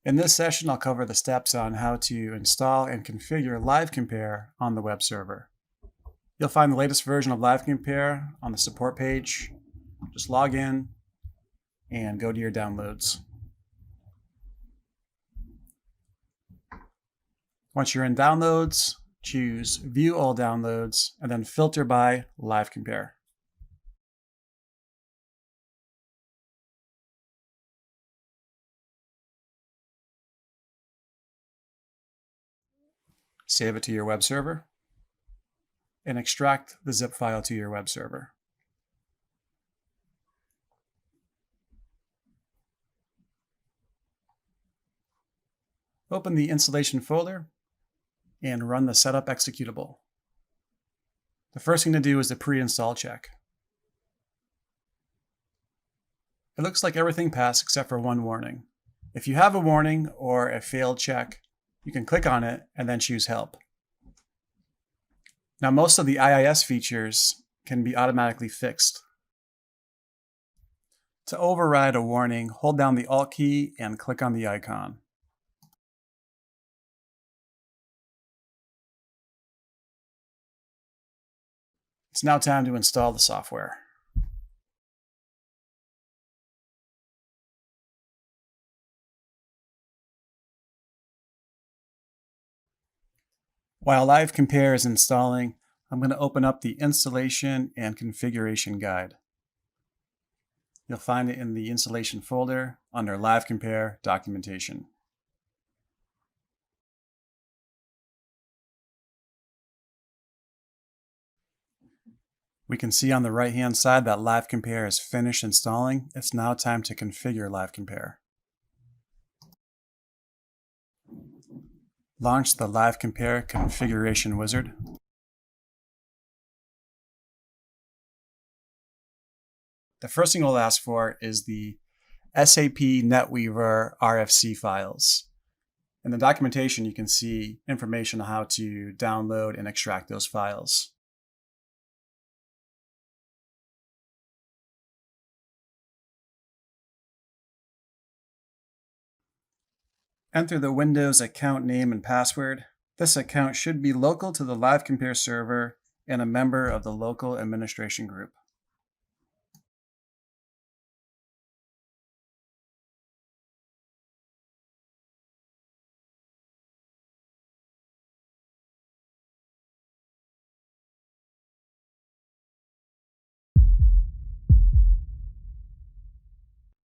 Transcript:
In this session, I'll cover the steps on how to install and configure LiveCompare on the web server. You'll find the latest version of LiveCompare on the support page. Just log in and go to your downloads. Once you're in downloads, choose View All Downloads and then filter by LiveCompare. Save it to your web server and extract the zip file to your web server. Open the installation folder and run the setup executable. The first thing to do is the pre-install check. It looks like everything passed except for one warning. If you have a warning or a failed check, you can click on it and then choose Help. Now, most of the IIS features can be automatically fixed. To override a warning, hold down the Alt key and click on the icon. It's now time to install the software. While LiveCompare is installing, I'm going to open up the installation and configuration guide. You'll find it in the installation folder under LiveCompare documentation. We can see on the right-hand side that LiveCompare is finished installing. It's now time to configure LiveCompare. Launch the LiveCompare configuration wizard. The first thing we'll ask for is the SAP NetWeaver RFC files. In the documentation, you can see information on how to download and extract those files. Enter the Windows account name and password. This account should be local to the LiveCompare server and a member of the local administration group.